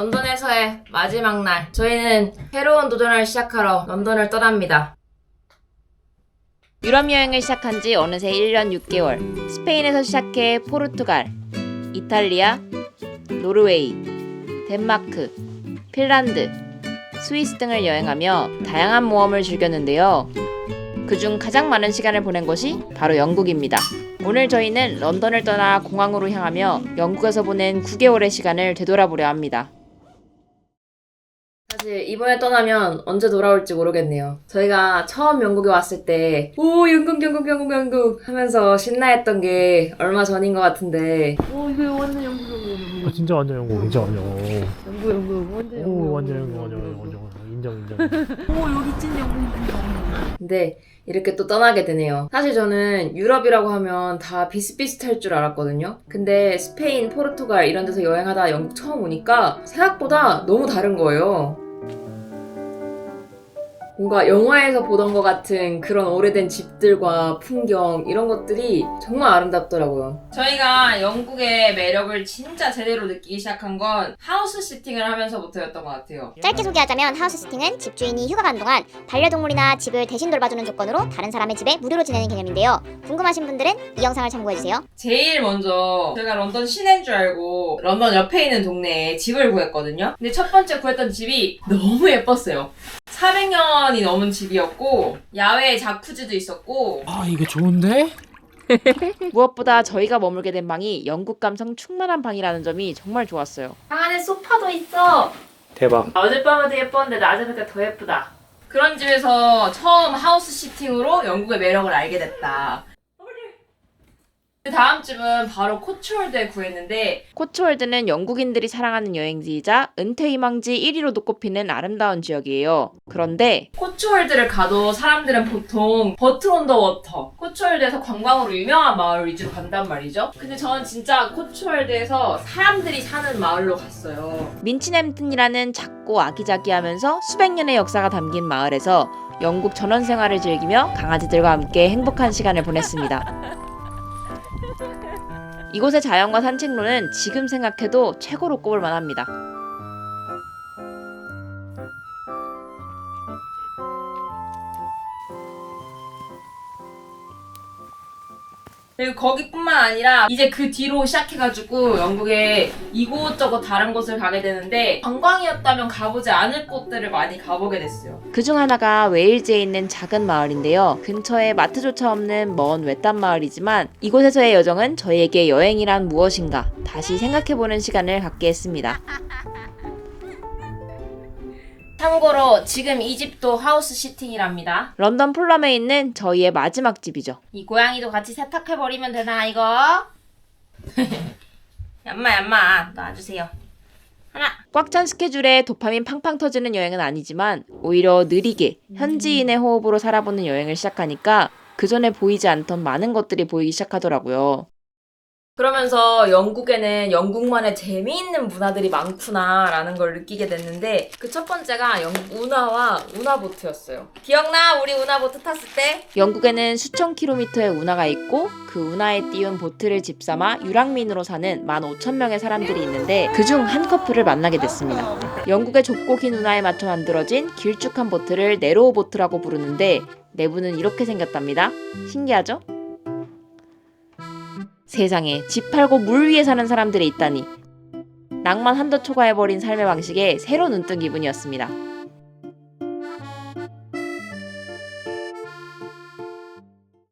런던에서의 마지막 날, 저희는 새로운 도전을 시작하러 런던을 떠납니다. 유럽 여행을 시작한 지 어느새 1년 6개월. 스페인에서 시작해 포르투갈, 이탈리아, 노르웨이, 덴마크, 핀란드, 스위스 등을 여행하며 다양한 모험을 즐겼는데요. 그중 가장 많은 시간을 보낸 곳이 바로 영국입니다. 오늘 저희는 런던을 떠나 공항으로 향하며 영국에서 보낸 9개월의 시간을 되돌아보려 합니다. 사실 이번에 떠나면 언제 돌아올지 모르겠네요. 저희가 처음 영국에 왔을 때 오 영국 하면서 신나했던 게 얼마 전인 것 같은데 오 이거 완전 영국 아, 진짜 완전 영국, 진짜 완전 영국 완전 오, 완전 영국, 완전 인정. 오 여기 찐 영국. 근데 이렇게 또 떠나게 되네요. 사실 저는 유럽이라고 하면 다 비슷비슷할 줄 알았거든요. 근데 스페인, 포르투갈 이런 데서 여행하다 영국 처음 오니까 생각보다 너무 다른 거예요. 뭔가 영화에서 보던 것 같은 그런 오래된 집들과 풍경 이런 것들이 정말 아름답더라고요. 저희가 영국의 매력을 진짜 제대로 느끼기 시작한 건 하우스 시팅을 하면서부터였던 것 같아요. 짧게 소개하자면 하우스 시팅은 집주인이 휴가 간 동안 반려동물이나 집을 대신 돌봐주는 조건으로 다른 사람의 집에 무료로 지내는 개념인데요. 궁금하신 분들은 이 영상을 참고해주세요. 제일 먼저 제가 런던 시내인 줄 알고 런던 옆에 있는 동네에 집을 구했거든요. 근데 첫 번째 구했던 집이 너무 예뻤어요. 400년이 넘은 집이었고 야외에 자쿠지도 있었고 아, 이게 좋은데? 무엇보다 저희가 머물게 된 방이 영국 감성 충만한 방이라는 점이 정말 좋았어요. 방 안에 소파도 있어. 대박. 어젯밤에도 예뻤는데 낮에 보니까 더 예쁘다. 그런 집에서 처음 하우스 시팅으로 영국의 매력을 알게 됐다. 그 다음 집은 바로 코츠월드에 구했는데 코츠월드는 영국인들이 사랑하는 여행지이자 은퇴 희망지 1위로도 꼽히는 아름다운 지역이에요. 그런데 코츠월드를 가도 사람들은 보통 버트 온 더 워터 코츠월드에서 관광으로 유명한 마을 위주로 간단 말이죠. 근데 저는 진짜 코츠월드에서 사람들이 사는 마을로 갔어요. 민치햄튼이라는 작고 아기자기하면서 수백 년의 역사가 담긴 마을에서 영국 전원 생활을 즐기며 강아지들과 함께 행복한 시간을 보냈습니다. 이곳의 자연과 산책로는 지금 생각해도 최고로 꼽을 만합니다. 그리고 거기뿐만 아니라 이제 그 뒤로 시작해가지고 영국에 이곳저곳 다른 곳을 가게 되는데 관광이었다면 가보지 않을 곳들을 많이 가보게 됐어요. 그중 하나가 웨일즈에 있는 작은 마을인데요. 근처에 마트조차 없는 먼 외딴 마을이지만 이곳에서의 여정은 저희에게 여행이란 무엇인가 다시 생각해보는 시간을 갖게 했습니다. 참고로 지금 이 집도 하우스 시팅이랍니다. 런던 풀럼에 있는 저희의 마지막 집이죠. 이 고양이도 같이 세탁해버리면 되나 이거? 얌마 놔주세요. 하나. 꽉 찬 스케줄에 도파민 팡팡 터지는 여행은 아니지만 오히려 느리게 현지인의 호흡으로 살아보는 여행을 시작하니까 그전에 보이지 않던 많은 것들이 보이기 시작하더라고요. 그러면서 영국에는 영국만의 재미있는 문화들이 많구나라는 걸 느끼게 됐는데 그 첫 번째가 영국 운하와 운하보트였어요. 기억나? 우리 운하보트 탔을 때? 영국에는 수천 킬로미터의 운하가 있고 그 운하에 띄운 보트를 집삼아 유랑민으로 사는 15,000명의 사람들이 있는데 그중 한 커플을 만나게 됐습니다. 영국의 좁고 긴 운하에 맞춰 만들어진 길쭉한 보트를 네로우 보트라고 부르는데 내부는 이렇게 생겼답니다. 신기하죠? 세상에 집 팔고 물 위에 사는 사람들이 있다니. 낭만 한도 초과해버린 삶의 방식에 새로 눈뜬 기분이었습니다.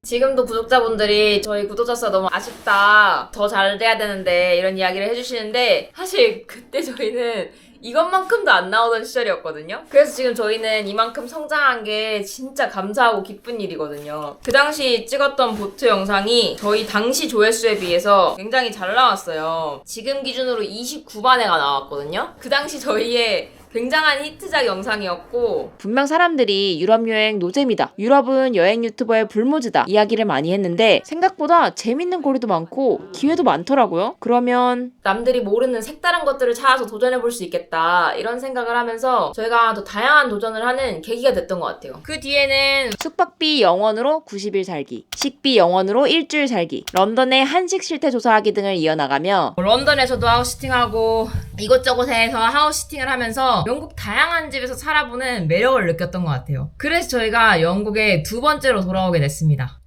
지금도 구독자분들이 저희 구독자 수가 너무 아쉽다, 더 잘 돼야 되는데 이런 이야기를 해주시는데 사실 그때 저희는 이것만큼도 안 나오던 시절이었거든요. 그래서 지금 저희는 이만큼 성장한 게 진짜 감사하고 기쁜 일이거든요. 그 당시 찍었던 보트 영상이 저희 당시 조회수에 비해서 굉장히 잘 나왔어요. 지금 기준으로 29만 회가 나왔거든요. 그 당시 저희의 굉장한 히트작 영상이었고 분명 사람들이 유럽 여행 노잼이다, 유럽은 여행 유튜버의 불모지다 이야기를 많이 했는데 생각보다 재밌는 거리도 많고 기회도 많더라고요. 그러면 남들이 모르는 색다른 것들을 찾아서 도전해볼 수 있겠다 이런 생각을 하면서 저희가 더 다양한 도전을 하는 계기가 됐던 것 같아요. 그 뒤에는 숙박비 0원으로 90일 살기, 식비 0원으로 일주일 살기, 런던의 한식 실태 조사하기 등을 이어나가며 런던에서도 하우스시팅하고 이곳저곳에서 하우스시팅을 하면서 영국 다양한 집에서 살아보는 매력을 느꼈던 것 같아요. 그래서 저희가 영국에 두 번째로 돌아오게 됐습니다.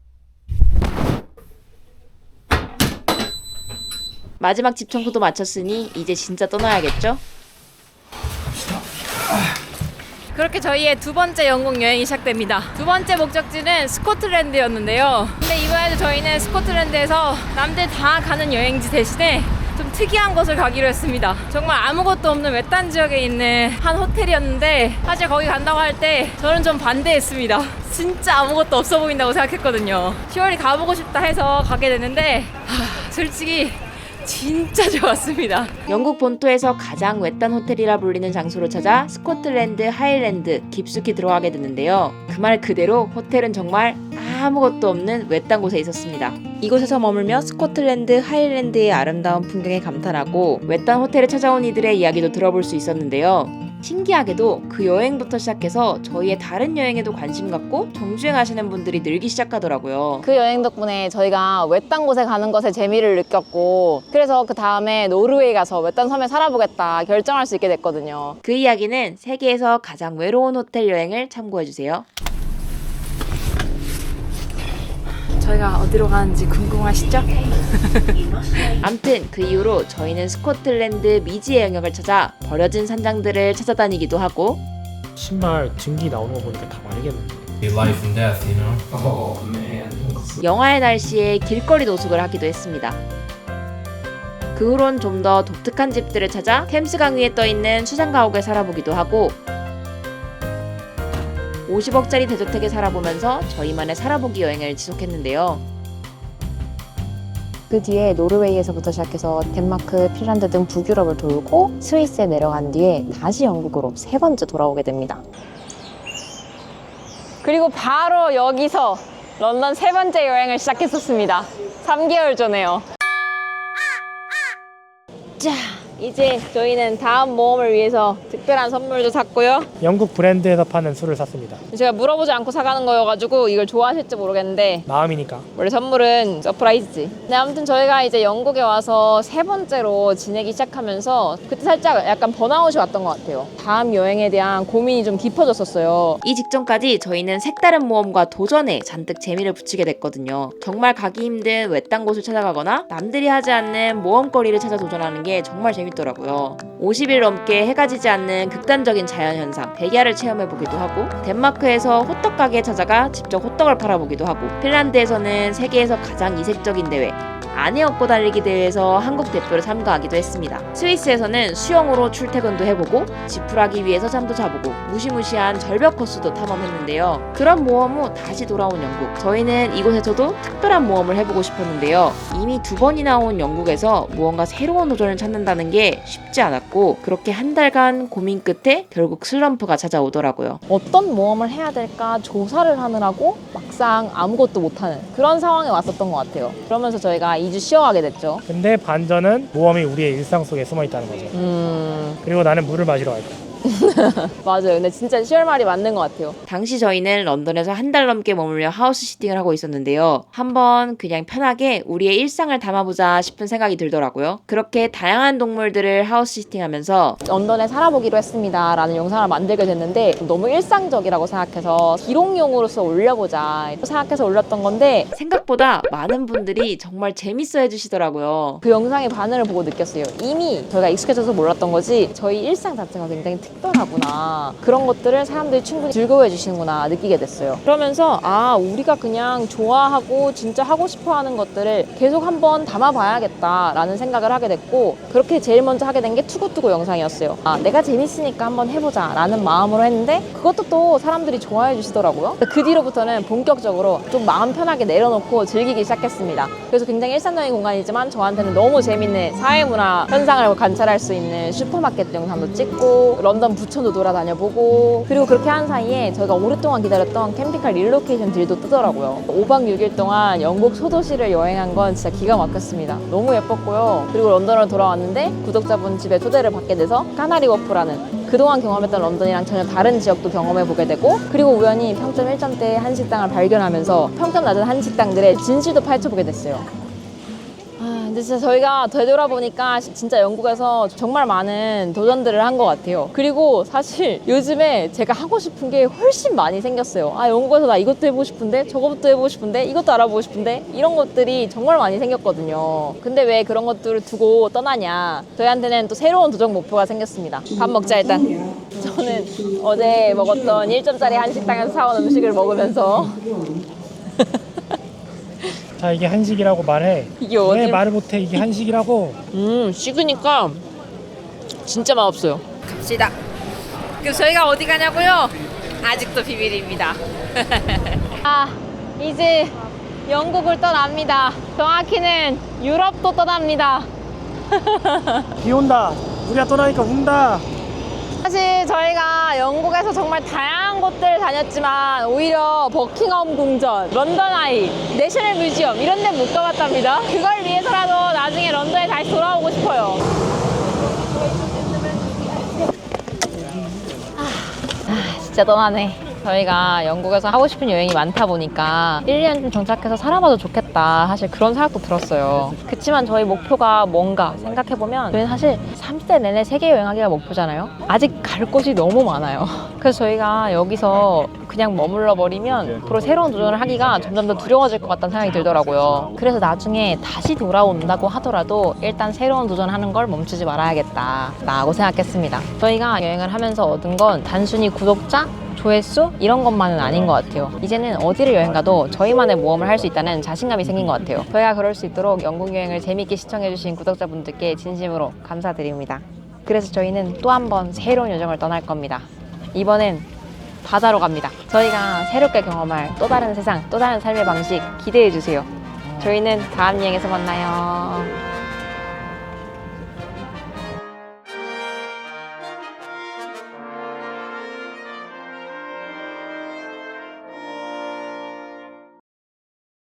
마지막 집 청소도 마쳤으니 이제 진짜 떠나야겠죠? 그렇게 저희의 두 번째 영국 여행이 시작됩니다. 두 번째 목적지는 스코틀랜드였는데요. 근데 이번에도 저희는 스코틀랜드에서 남들 다 가는 여행지 대신에 좀 특이한 곳을 가기로 했습니다. 정말 아무것도 없는 외딴 지역에 있는 한 호텔이었는데 사실 거기 간다고 할 때 저는 좀 반대했습니다. 진짜 아무것도 없어 보인다고 생각했거든요. 10월이 가보고 싶다 해서 가게 됐는데 솔직히 진짜 좋았습니다. 영국 본토에서 가장 외딴 호텔이라 불리는 장소로 찾아 스코틀랜드 하일랜드 깊숙이 들어가게 됐는데요. 그 말 그대로 호텔은 정말 아무것도 없는 외딴 곳에 있었습니다. 이곳에서 머물며 스코틀랜드 하일랜드의 아름다운 풍경에 감탄하고 외딴 호텔에 찾아온 이들의 이야기도 들어볼 수 있었는데요. 신기하게도 그 여행부터 시작해서 저희의 다른 여행에도 관심 갖고 정주행하시는 분들이 늘기 시작하더라고요. 그 여행 덕분에 저희가 외딴 곳에 가는 것에 재미를 느꼈고 그래서 그 다음에 노르웨이 가서 외딴 섬에 살아보겠다 결정할 수 있게 됐거든요. 그 이야기는 세계에서 가장 외로운 호텔 여행을 참고해주세요. 저희가 어디로 가는지 궁금하시죠? 암튼 그 이후로 저희는 스코틀랜드 미지의 영역을 찾아 버려진 산장들을 찾아다니기도 하고 신발 증기 나오는 거 보니까 다 말이겠는데. Life and death, you know? Oh man. 영하의 날씨에 길거리 노숙을 하기도 했습니다. 그 후론 좀 더 독특한 집들을 찾아 템스강 위에 떠있는 수상가옥에 살아보기도 하고 50억짜리 대저택에 살아보면서 저희만의 살아보기 여행을 지속했는데요. 그 뒤에 노르웨이에서부터 시작해서 덴마크, 핀란드 등 북유럽을 돌고 스위스에 내려간 뒤에 다시 영국으로 세 번째 돌아오게 됩니다. 그리고 바로 여기서 런던 세 번째 여행을 시작했었습니다. 3개월 전에요. 자, 이제 저희는 다음 모험을 위해서 특별한 선물도 샀고요. 영국 브랜드에서 파는 술을 샀습니다. 제가 물어보지 않고 사가는 거여가지고 이걸 좋아하실지 모르겠는데 마음이니까. 원래 선물은 서프라이즈지. 네, 아무튼 저희가 이제 영국에 와서 세 번째로 지내기 시작하면서 그때 살짝 약간 번아웃이 왔던 것 같아요. 다음 여행에 대한 고민이 좀 깊어졌었어요. 이 직전까지 저희는 색다른 모험과 도전에 잔뜩 재미를 붙이게 됐거든요. 정말 가기 힘든 외딴 곳을 찾아가거나 남들이 하지 않는 모험거리를 찾아 도전하는 게 정말 재밌더라고요. 50일 넘게 해가 지지 않는 극단적인 자연현상, 백야를 체험해보기도 하고 덴마크에서 호떡 가게에 찾아가 직접 호떡을 팔아보기도 하고 핀란드에서는 세계에서 가장 이색적인 대회 아내 업고 달리기 대회에서 한국 대표로 참가하기도 했습니다. 스위스에서는 수영으로 출퇴근도 해보고 지푸라기 위에서 잠도 자보고 무시무시한 절벽 코스도 탐험했는데요. 그런 모험 후 다시 돌아온 영국. 저희는 이곳에서도 특별한 모험을 해보고 싶었는데요. 이미 두 번이나 온 영국에서 무언가 새로운 도전을 찾는다는 게 쉽지 않았고 그렇게 한 달간 고민 끝에 결국 슬럼프가 찾아오더라고요. 어떤 모험을 해야 될까 조사를 하느라고 막상 아무것도 못하는 그런 상황에 왔었던 것 같아요. 그러면서 저희가 2주 쉬어가게 됐죠. 근데 반전은 모험이 우리의 일상 속에 숨어 있다는 거죠. 그리고 나는 물을 마시러 갈 거야. 맞아요. 근데 진짜 10월 말이 맞는 것 같아요. 당시 저희는 런던에서 한 달 넘게 머물며 하우스 시팅을 하고 있었는데요. 한번 그냥 편하게 우리의 일상을 담아보자 싶은 생각이 들더라고요. 그렇게 다양한 동물들을 하우스 시팅하면서 런던에 살아보기로 했습니다 라는 영상을 만들게 됐는데 너무 일상적이라고 생각해서 기록용으로서 올려보자 생각해서 올렸던 건데 생각보다 많은 분들이 정말 재밌어 해주시더라고요. 그 영상의 반응을 보고 느꼈어요. 이미 저희가 익숙해져서 몰랐던 거지 저희 일상 자체가 굉장히 특별하구나, 그런 것들을 사람들이 충분히 즐거워해 주시는구나 느끼게 됐어요. 그러면서 우리가 그냥 좋아하고 진짜 하고 싶어 하는 것들을 계속 한번 담아봐야겠다 라는 생각을 하게 됐고 그렇게 제일 먼저 하게 된 게 투고투고 영상이었어요. 내가 재밌으니까 한번 해보자 라는 마음으로 했는데 그것도 또 사람들이 좋아해 주시더라고요. 그 뒤로부터는 본격적으로 좀 마음 편하게 내려놓고 즐기기 시작했습니다. 그래서 굉장히 일상적인 공간이지만 저한테는 너무 재밌는 사회문화 현상을 관찰할 수 있는 슈퍼마켓 영상도 찍고 런던 런던 부천도 돌아다녀보고, 그리고 그렇게 한 사이에 저희가 오랫동안 기다렸던 캠핑카 릴로케이션 딜도 뜨더라고요. 5박 6일 동안 영국 소도시를 여행한 건 진짜 기가 막혔습니다. 너무 예뻤고요. 그리고 런던으로 돌아왔는데 구독자분 집에 초대를 받게 돼서 까나리 워프라는 그동안 경험했던 런던이랑 전혀 다른 지역도 경험해보게 되고, 그리고 우연히 평점 1점대의 한식당을 발견하면서 평점 낮은 한식당들의 진실도 파헤쳐보게 됐어요. 근데 진짜 저희가 되돌아보니까 진짜 영국에서 정말 많은 도전들을 한 것 같아요. 그리고 사실 요즘에 제가 하고 싶은 게 훨씬 많이 생겼어요. 아, 영국에서 나 이것도 해보고 싶은데, 저것도 해보고 싶은데, 이것도 알아보고 싶은데, 이런 것들이 정말 많이 생겼거든요. 근데 왜 그런 것들을 두고 떠나냐. 저희한테는 또 새로운 도전 목표가 생겼습니다. 밥 먹자 일단. 저는 어제 먹었던 1점짜리 한식당에서 사온 음식을 먹으면서 자, 이게 한식이라고 말해. 이게 어디? 왜 말을 못해? 이게 한식이라고. 식으니까 진짜 맛없어요. 갑시다. 그럼 저희가 어디 가냐고요? 아직도 비밀입니다. 아, 이제 영국을 떠납니다. 정확히는 유럽도 떠납니다. 비 온다. 우리가 떠나니까 운다. 사실 저희가 영국에서 정말 다양한 곳들 다녔지만 오히려 버킹엄 궁전, 런던 아이, 내셔널 뮤지엄 이런 데 못 가봤답니다. 그걸 위해서라도 나중에 런던에 다시 돌아오고 싶어요. 진짜 떠나네. 저희가 영국에서 하고 싶은 여행이 많다 보니까 1년 좀 정착해서 살아봐도 좋겠다, 사실 그런 생각도 들었어요. 그치만 저희 목표가 뭔가 생각해보면 저희는 사실 30대 내내 세계 여행하기가 목표잖아요. 아직 갈 곳이 너무 많아요. 그래서 저희가 여기서 그냥 머물러 버리면 앞으로 새로운 도전을 하기가 점점 더 두려워질 것 같다는 생각이 들더라고요. 그래서 나중에 다시 돌아온다고 하더라도 일단 새로운 도전하는 걸 멈추지 말아야겠다 라고 생각했습니다. 저희가 여행을 하면서 얻은 건 단순히 구독자, 조회수 이런 것만은 아닌 것 같아요. 이제는 어디를 여행 가도 저희만의 모험을 할 수 있다는 자신감이 생긴 것 같아요. 저희가 그럴 수 있도록 영국 여행을 재밌게 시청해주신 구독자분들께 진심으로 감사드립니다. 그래서 저희는 또 한 번 새로운 여정을 떠날 겁니다. 이번엔 바다로 갑니다. 저희가 새롭게 경험할 또 다른 세상, 또 다른 삶의 방식 기대해주세요. 저희는 다음 여행에서 만나요.